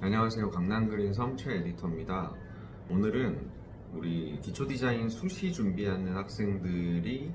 안녕하세요. 강남그린섬 최 에디터입니다. 오늘은 우리 기초디자인 수시 준비하는 학생들이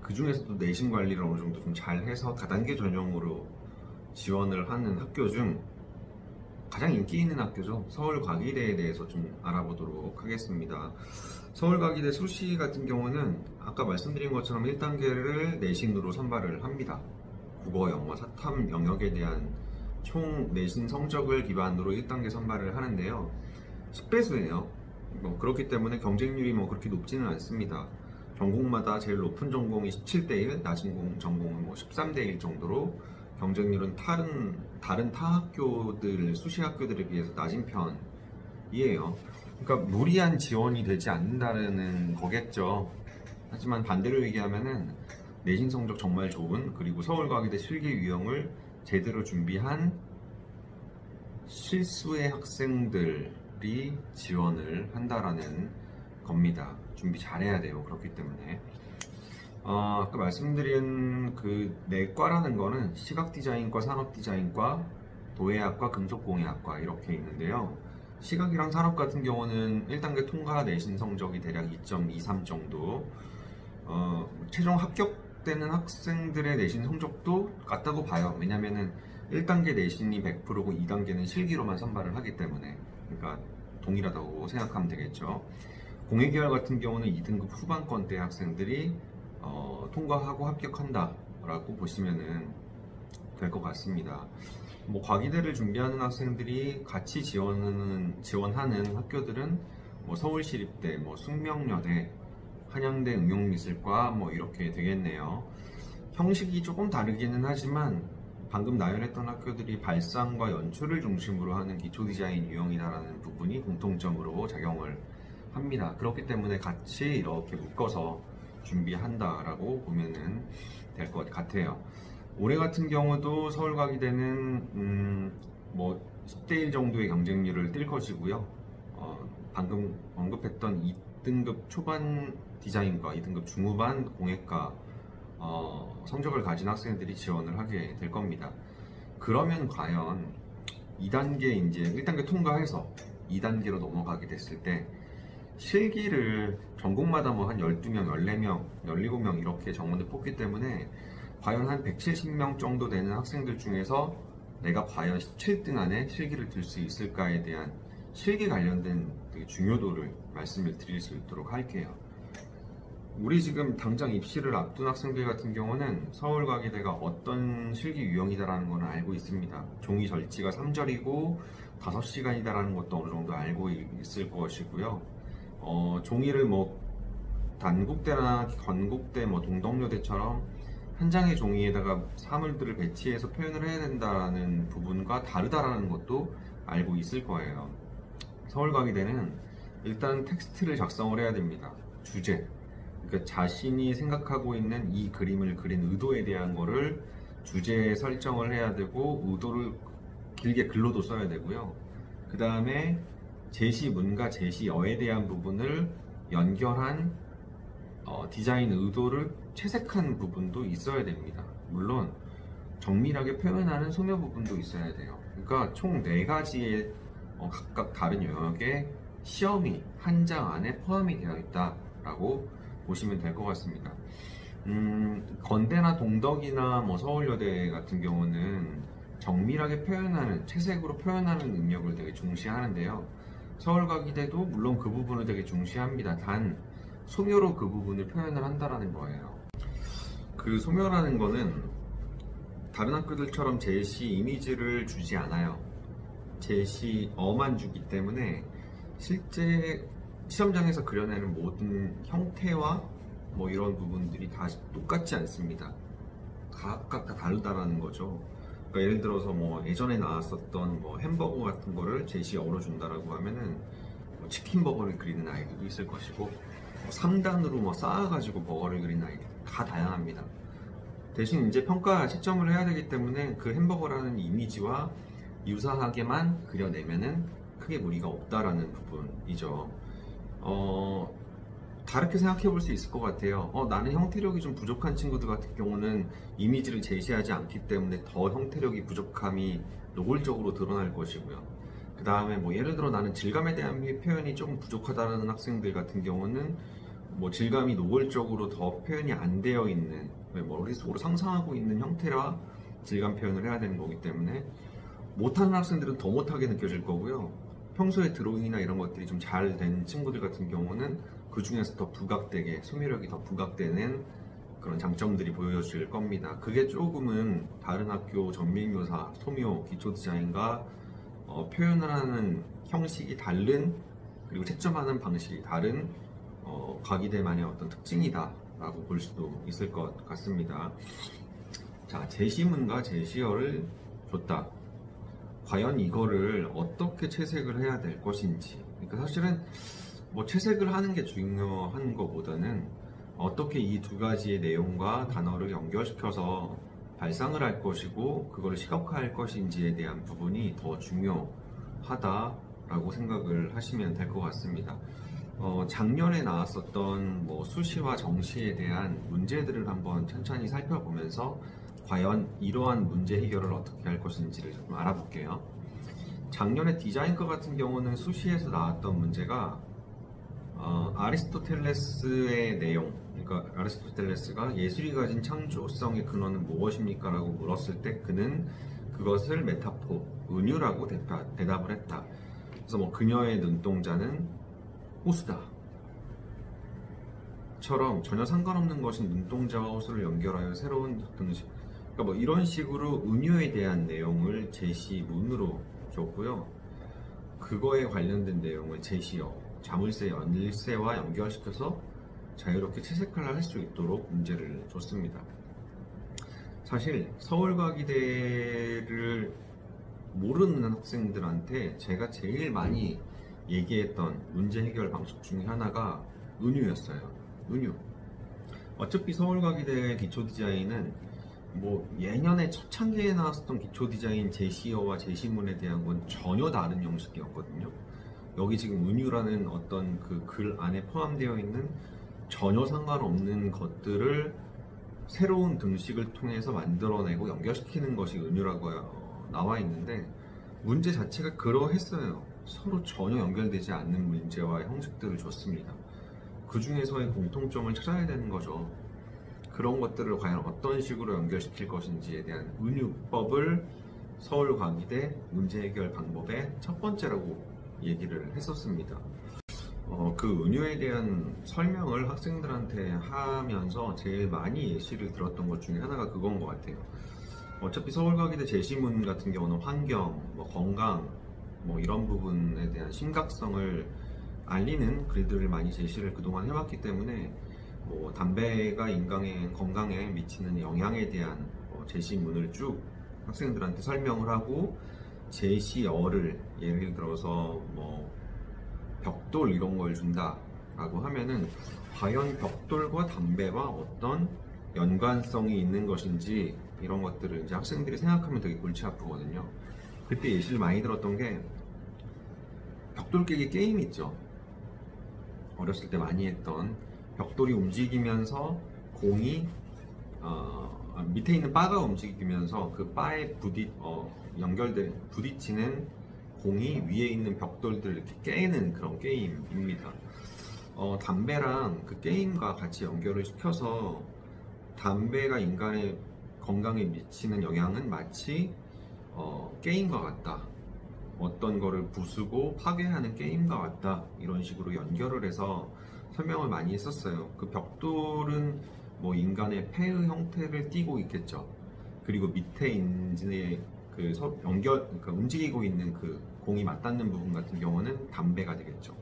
그 중에서도 내신 관리를 어느 정도 좀 잘해서 다단계 전형으로 지원을 하는 학교 중 가장 인기 있는 학교죠. 서울과기대에 대해서 좀 알아보도록 하겠습니다. 서울과기대 수시 같은 경우는 아까 말씀드린 것처럼 1단계를 내신으로 선발을 합니다. 국어, 영어, 사탐 영역에 대한 총 내신 성적을 기반으로 1단계 선발을 하는데요. 10배수예요. 그렇기 때문에 경쟁률이 그렇게 높지는 않습니다. 전공마다 제일 높은 전공이 17대1, 낮은 전공은 13대1 정도로 경쟁률은 다른 타 학교들, 수시 학교들에 비해서 낮은 편이에요. 그러니까 무리한 지원이 되지 않는다는 거겠죠. 하지만 반대로 얘기하면은 내신 성적 정말 좋은, 그리고 서울과기대 실기 유형을 제대로 준비한 실수의 학생들이 지원을 한다라는 겁니다. 준비 잘해야 돼요. 그렇기 때문에 아까 말씀드린 그 내과라는 거는 시각디자인과 산업디자인과 도예학과 금속공예학과 이렇게 있는데요. 시각이랑 산업 같은 경우는 1단계 통과 내신 성적이 대략 2.23 정도, 최종 합격되는 학생들의 내신 성적도 같다고 봐요. 왜냐면은 1단계 내신이 100%고 2단계는 실기로만 선발을 하기 때문에, 그러니까 동일하다고 생각하면 되겠죠. 공예계열 같은 경우는 2등급 후반권대 학생들이 통과하고 합격한다라고 보시면 될 것 같습니다. 과기대를 준비하는 학생들이 같이 지원하는 학교들은 서울시립대, 숙명여대, 한양대 응용미술과 이렇게 되겠네요. 형식이 조금 다르기는 하지만 방금 나열했던 학교들이 발상과 연출을 중심으로 하는 기초디자인 유형이다라는 부분이 공통점으로 작용을 합니다. 그렇기 때문에 같이 이렇게 묶어서 준비한다라고 보면 될 것 같아요. 올해 같은 경우도 서울과기대는 10대1 정도의 경쟁률을 띌 것이고요. 방금 언급했던 2등급 초반 디자인과 2등급 중후반 공예과 성적을 가진 학생들이 지원을 하게 될 겁니다. 그러면 과연 2단계 이제 1단계 통과해서 2단계로 넘어가게 됐을 때 실기를 전공마다 한 12명, 14명, 17명 이렇게 정원을 뽑기 때문에 과연 한 170명 정도 되는 학생들 중에서 내가 과연 17등 안에 실기를 들 수 있을까에 대한 실기 관련된 되게 중요도를 말씀을 드릴 수 있도록 할게요. 우리 지금 당장 입시를 앞둔 학생들 같은 경우는 서울과기대가 어떤 실기 유형이다라는 건 알고 있습니다. 종이 절지가 3절이고 5시간이다라는 것도 어느 정도 알고 있을 것이고요. 종이를 단국대나 건국대, 동덕여대처럼 한 장의 종이에다가 사물들을 배치해서 표현을 해야 된다는 부분과 다르다라는 것도 알고 있을 거예요. 서울과기대는 일단 텍스트를 작성을 해야 됩니다. 주제, 그러니까 자신이 생각하고 있는 이 그림을 그린 의도에 대한 거를 주제에 설정을 해야 되고, 의도를 길게 글로도 써야 되고요. 그 다음에 제시문과 제시어에 대한 부분을 연결한 디자인 의도를 채색한 부분도 있어야 됩니다. 물론 정밀하게 표현하는 소묘 부분도 있어야 돼요. 그러니까 총 4가지의 각각 다른 영역의 시험이 한 장 안에 포함이 되어 있다라고 보시면 될 것 같습니다. 건대나 동덕이나 서울여대 같은 경우는 정밀하게 표현하는, 채색으로 표현하는 능력을 되게 중시하는데요. 서울과기대도 물론 그 부분을 되게 중시합니다. 단 소묘로 그 부분을 표현을 한다라는 거예요. 그 소묘라는 거는 다른 학교들처럼 제시 이미지를 주지 않아요. 제시어만 주기 때문에 실제 시험장에서 그려내는 모든 형태와 이런 부분들이 다 똑같지 않습니다. 각각 다 다르다라는 거죠. 그러니까 예를 들어서 예전에 나왔었던 햄버거 같은 거를 제시어로 준다라고 하면은 치킨 버거를 그리는 아이들도 있을 것이고, 3단으로 쌓아가지고 버거를 그리는 아이들 다 다양합니다. 대신 이제 평가 채점을 해야 되기 때문에 그 햄버거라는 이미지와 유사하게만 그려내면은 크게 무리가 없다라는 부분이죠. 다르게 생각해 볼 수 있을 것 같아요. 나는 형태력이 좀 부족한 친구들 같은 경우는 이미지를 제시하지 않기 때문에 더 형태력이 부족함이 노골적으로 드러날 것이고요. 그 다음에 뭐 예를 들어 나는 질감에 대한 표현이 조금 부족하다는 학생들 같은 경우는 뭐 질감이 노골적으로 더 표현이 안 되어 있는, 머릿속으로 상상하고 있는 형태라 질감 표현을 해야 되는 거기 때문에 못하는 학생들은 더 못하게 느껴질 거고요. 평소에 드로잉이나 이런 것들이 좀 잘 된 친구들 같은 경우는 그 중에서 더 부각되게, 소묘력이 더 부각되는 그런 장점들이 보여질 겁니다. 그게 조금은 다른 학교 전밀묘사, 소묘, 기초 디자인과 표현을 하는 형식이 다른, 그리고 채점하는 방식이 다른 과기대만의 어떤 특징이다 라고 볼 수도 있을 것 같습니다. 자, 제시문과 제시어를 줬다. 과연 이거를 어떻게 채색을 해야 될 것인지. 그러니까 사실은 뭐 채색을 하는 게 중요한 것보다는 어떻게 이 두 가지의 내용과 단어를 연결시켜서 발상을 할 것이고 그걸 시각화할 것인지에 대한 부분이 더 중요하다라고 생각을 하시면 될 것 같습니다. 작년에 나왔었던 뭐 수시와 정시에 대한 문제들을 한번 천천히 살펴보면서 과연 이러한 문제 해결을 어떻게 할 것인지를 좀 알아볼게요. 작년에 디자인과 같은 경우는 수시에서 나왔던 문제가 아리스토텔레스의 내용, 그러니까 아리스토텔레스가 예술이 가진 창조성의 근원은 무엇입니까? 라고 물었을 때 그는 그것을 메타포, 은유라고 대답을 했다. 그래서 뭐 그녀의 눈동자는 호수다 처럼 전혀 상관없는 것인 눈동자와 호수를 연결하여 새로운 등식, 그러니까 뭐 이런 식으로 은유에 대한 내용을 제시문으로 줬고요. 그거에 관련된 내용을 제시어, 자물쇠, 연일쇠와 연결시켜서 자유롭게 채색을 할 수 있도록 문제를 줬습니다. 사실 서울과기대를 모르는 학생들한테 제가 제일 많이 얘기했던 문제 해결 방식 중에 하나가 은유였어요. 은유. 어차피 서울과기대 기초디자인은 뭐 예년에 초창기에 나왔었던 기초디자인 제시어와 제시문에 대한 건 전혀 다른 형식이었거든요. 여기 지금 은유라는 어떤 그 글 안에 포함되어 있는 전혀 상관없는 것들을 새로운 등식을 통해서 만들어내고 연결시키는 것이 은유라고 나와 있는데 문제 자체가 그러했어요. 서로 전혀 연결되지 않는 문제와 형식들을 줬습니다. 그 중에서의 공통점을 찾아야 되는 거죠. 그런 것들을 과연 어떤 식으로 연결시킬 것인지에 대한 은유법을 서울과기대 문제 해결 방법의 첫 번째라고 얘기를 했었습니다. 그 은유에 대한 설명을 학생들한테 하면서 제일 많이 예시를 들었던 것 중에 하나가 그건 것 같아요. 어차피 서울과기대 제시문 같은 경우는 환경, 뭐 건강, 뭐 이런 부분에 대한 심각성을 알리는 글들을 많이 제시를 그동안 해왔기 때문에 뭐 담배가 인간의 건강에 미치는 영향에 대한 제시문을 쭉 학생들한테 설명을 하고 제시어를 예를 들어서 뭐 벽돌 이런 걸 준다 라고 하면은 과연 벽돌과 담배와 어떤 연관성이 있는 것인지 이런 것들을 이제 학생들이 생각하면 되게 골치 아프거든요. 그때 예시를 많이 들었던 게 벽돌 깨기 게임 있죠. 어렸을 때 많이 했던 벽돌이 움직이면서 공이 밑에 있는 바가 움직이면서 그 바에 부딪히는 공이 위에 있는 벽돌들을 이렇게 깨는 그런 게임입니다. 담배랑 그 게임과 같이 연결을 시켜서 담배가 인간의 건강에 미치는 영향은 마치 게임과 같다. 어떤 거를 부수고 파괴하는 게임과 같다. 이런 식으로 연결을 해서 설명을 많이 했었어요. 그 벽돌은 뭐 인간의 폐의 형태를 띠고 있겠죠. 그리고 밑에 있는 그러니까 움직이고 있는 그 공이 맞닿는 부분 같은 경우는 담배가 되겠죠.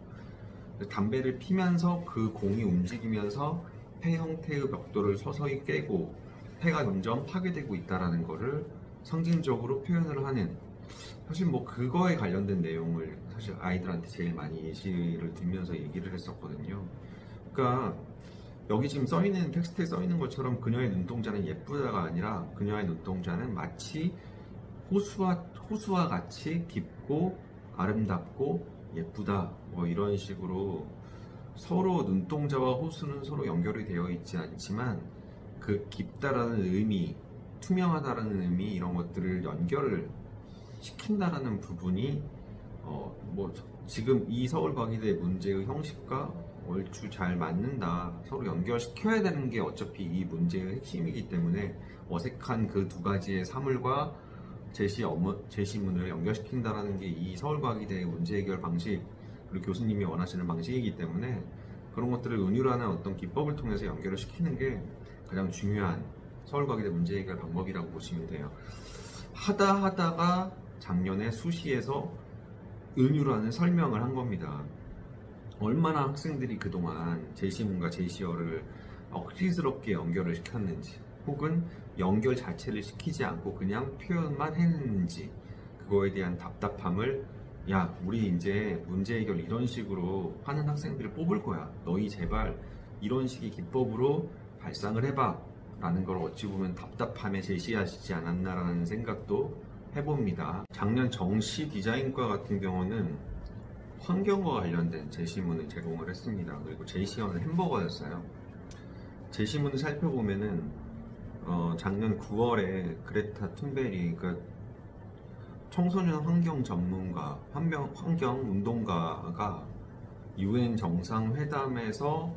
담배를 피면서 그 공이 움직이면서 폐 형태의 벽돌을 서서히 깨고 폐가 점점 파괴되고 있다는 것을 상징적으로 표현을 하는, 사실 뭐 그거에 관련된 내용을 사실 아이들한테 제일 많이 예시를 들면서 얘기를 했었거든요. 그러니까 여기 지금 써있는 텍스트에 써있는 것처럼 그녀의 눈동자는 예쁘다가 아니라 그녀의 눈동자는 마치 호수와 같이 깊고 아름답고 예쁘다, 뭐 이런 식으로 서로 눈동자와 호수는 서로 연결이 되어 있지 않지만 그 깊다라는 의미, 투명하다라는 의미 이런 것들을 연결을 시킨다라는 부분이 뭐 지금 이 서울과기대 문제의 형식과 얼추 잘 맞는다. 서로 연결시켜야 되는 게 어차피 이 문제의 핵심이기 때문에 어색한 그 두 가지의 사물과 제시문을 연결시킨다라는 게 이 서울과기대의 문제 해결 방식 그리고 교수님이 원하시는 방식이기 때문에 그런 것들을 은유라는 어떤 기법을 통해서 연결을 시키는 게 가장 중요한 서울과기대 문제 해결 방법이라고 보시면 돼요. 하다가 작년에 수시에서 은유라는 설명을 한 겁니다. 얼마나 학생들이 그동안 제시문과 제시어를 억지스럽게 연결을 시켰는지 혹은 연결 자체를 시키지 않고 그냥 표현만 해냈는지 그거에 대한 답답함을 야 우리 이제 문제 해결 이런 식으로 하는 학생들을 뽑을 거야. 너희 제발 이런 식의 기법으로 발상을 해봐 라는 걸 어찌 보면 답답함에 제시하시지 않았나라는 생각도 해봅니다. 작년 정시 디자인과 같은 경우는 환경과 관련된 제시문을 제공을 했습니다. 그리고 제시어는 햄버거였어요. 제시문을 살펴보면은 작년 9월에 그레타 툰베리 그러니까 청소년 환경 전문가, 환경 운동가가 UN 정상회담에서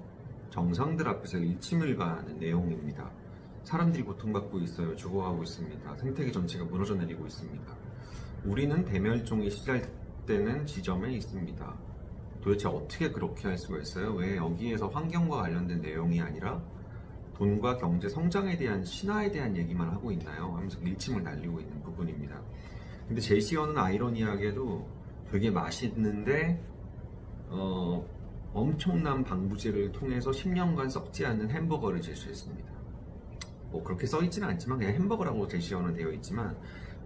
정상들 앞에서 일침을 가하는 내용입니다. 사람들이 고통받고 있어요. 죽어가고 있습니다. 생태계 전체가 무너져 내리고 있습니다. 우리는 대멸종이 시작되는 지점에 있습니다. 도대체 어떻게 그렇게 할 수가 있어요? 왜 여기에서 환경과 관련된 내용이 아니라 돈과 경제 성장에 대한 신화에 대한 얘기만 하고 있나요? 하면서 일침을 날리고 있는 부분입니다. 근데 제시어는 아이러니하게도 되게 맛있는데 엄청난 방부제를 통해서 10년간 썩지 않는 햄버거를 제시했습니다. 뭐 그렇게 써있지는 않지만 그냥 햄버거라고 제시어는 되어 있지만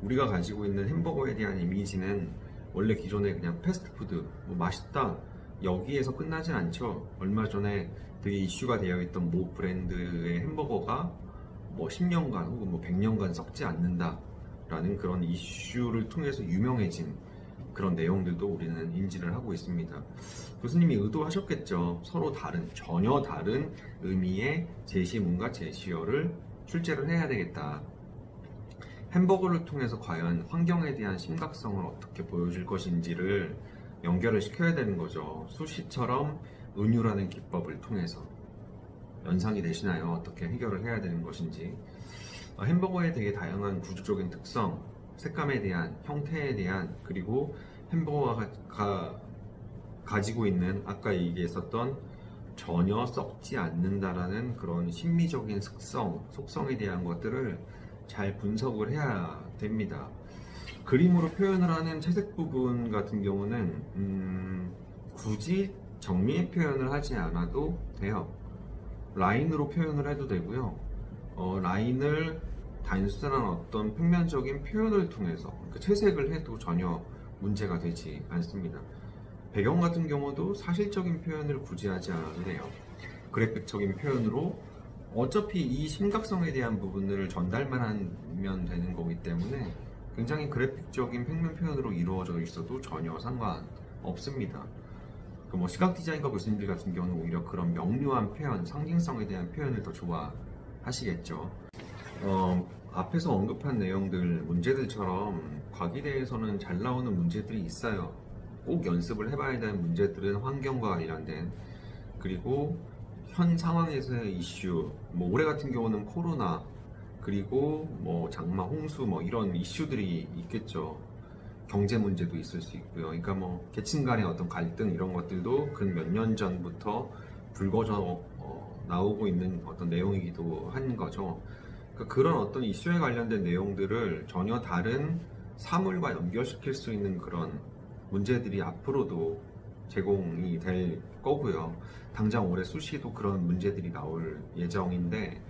우리가 가지고 있는 햄버거에 대한 이미지는 원래 기존에 그냥 패스트푸드 뭐 맛있다 여기에서 끝나진 않죠. 얼마 전에 되게 이슈가 되어 있던 모 브랜드의 햄버거가 뭐 10년간 혹은 뭐 100년간 썩지 않는다 라는 그런 이슈를 통해서 유명해진 그런 내용들도 우리는 인지를 하고 있습니다. 교수님이 의도하셨겠죠. 서로 다른, 전혀 다른 의미의 제시문과 제시어를 출제를 해야 되겠다. 햄버거를 통해서 과연 환경에 대한 심각성을 어떻게 보여줄 것인지를 연결을 시켜야 되는 거죠. 수시처럼 은유라는 기법을 통해서 연상이 되시나요? 어떻게 해결을 해야 되는 것인지. 햄버거의 되게 다양한 구조적인 특성, 색감에 대한, 형태에 대한, 그리고 햄버거가 가지고 있는 아까 얘기했었던 전혀 썩지 않는다라는 그런 심미적인 속성에 대한 것들을 잘 분석을 해야 됩니다. 그림으로 표현을 하는 채색 부분 같은 경우는 굳이 정밀 표현을 하지 않아도 돼요. 라인으로 표현을 해도 되고요. 라인을 단순한 어떤 평면적인 표현을 통해서 채색을 해도 전혀 문제가 되지 않습니다. 배경 같은 경우도 사실적인 표현을 굳이 하지 않아도 돼요. 그래픽적인 표현으로 어차피 이 심각성에 대한 부분을 전달만 하면 되는 거기 때문에 굉장히 그래픽적인 평면 표현으로 이루어져 있어도 전혀 상관없습니다. 뭐 시각 디자인과 교수님들 같은 경우는 오히려 그런 명료한 표현, 상징성에 대한 표현을 더 좋아하시겠죠. 앞에서 언급한 내용들, 문제들처럼 과기대에서는 잘 나오는 문제들이 있어요. 꼭 연습을 해봐야 되는 문제들은 환경과 관련된, 그리고 현 상황에서의 이슈, 뭐 올해 같은 경우는 코로나, 그리고 뭐 장마, 홍수 뭐 이런 이슈들이 있겠죠. 경제 문제도 있을 수 있고요. 그러니까 뭐 계층 간의 어떤 갈등 이런 것들도 그 몇 년 전부터 불거져 나오고 있는 어떤 내용이기도 한 거죠. 그러니까 그런 어떤 이슈에 관련된 내용들을 전혀 다른 사물과 연결시킬 수 있는 그런 문제들이 앞으로도 제공이 될 거고요. 당장 올해 수시도 그런 문제들이 나올 예정인데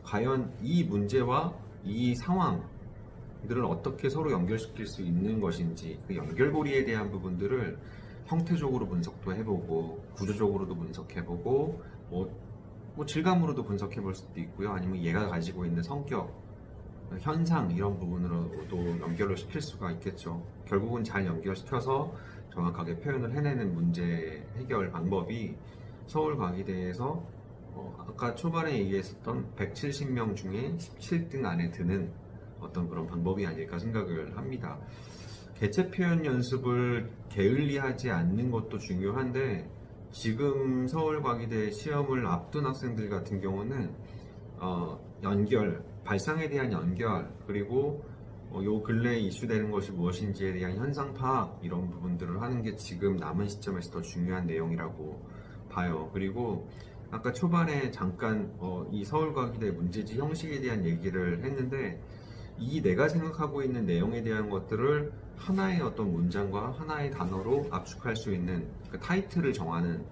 과연 이 문제와 이 상황들을 어떻게 서로 연결시킬 수 있는 것인지 그 연결고리에 대한 부분들을 형태적으로 분석도 해보고 구조적으로도 분석해보고 뭐 질감으로도 분석해볼 수도 있고요. 아니면 얘가 가지고 있는 성격, 현상 이런 부분으로도 연결을 시킬 수가 있겠죠. 결국은 잘 연결시켜서 정확하게 표현을 해내는 문제 해결 방법이 서울과기대에서 아까 초반에 얘기했었던 170명 중에 17등 안에 드는 어떤 그런 방법이 아닐까 생각을 합니다. 개체 표현 연습을 게을리하지 않는 것도 중요한데, 지금 서울과기대 시험을 앞둔 학생들 같은 경우는 연결, 발상에 대한 연결, 그리고 요 근래에 이슈되는 것이 무엇인지에 대한 현상 파악, 이런 부분들을 하는 게 지금 남은 시점에서 더 중요한 내용이라고 봐요. 그리고 아까 초반에 잠깐 이 서울과기대 문제지 형식에 대한 얘기를 했는데, 이 내가 생각하고 있는 내용에 대한 것들을 하나의 어떤 문장과 하나의 단어로 압축할 수 있는 그 타이틀을 정하는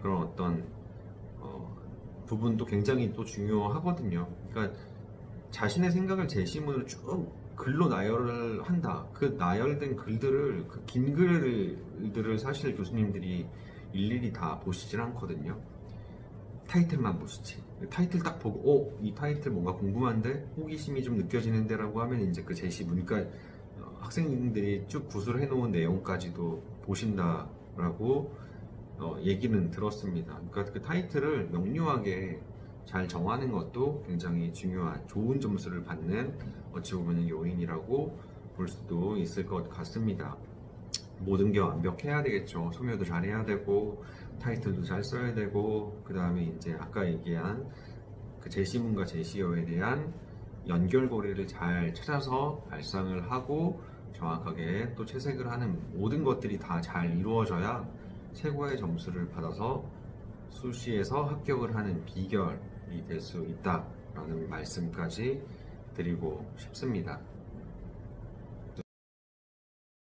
그런 어떤 부분도 굉장히 또 중요하거든요. 그러니까 자신의 생각을 제시문으로 쭉 글로 나열을 한다. 그 나열된 글들을, 그 긴 글들을 사실 교수님들이 일일이 다 보시질 않거든요. 타이틀만 보시지. 타이틀 딱 보고 이 타이틀 뭔가 궁금한데 호기심이 좀 느껴지는데 라고 하면 이제 그 제시문, 그러니까 학생들이 쭉 구술해 놓은 내용까지도 보신다라고 얘기는 들었습니다. 그러니까 그 타이틀을 명료하게 잘 정하는 것도 굉장히 중요한, 좋은 점수를 받는 어찌 보면 요인이라고 볼 수도 있을 것 같습니다. 모든 게 완벽해야 되겠죠. 소묘도 잘해야 되고 타이틀도 잘 써야 되고, 그 다음에 이제 아까 얘기한 그 제시문과 제시어에 대한 연결고리를 잘 찾아서 발상을 하고 정확하게 또 채색을 하는 모든 것들이 다 잘 이루어져야 최고의 점수를 받아서 수시에서 합격을 하는 비결이 될 수 있다라는 말씀까지 드리고 싶습니다.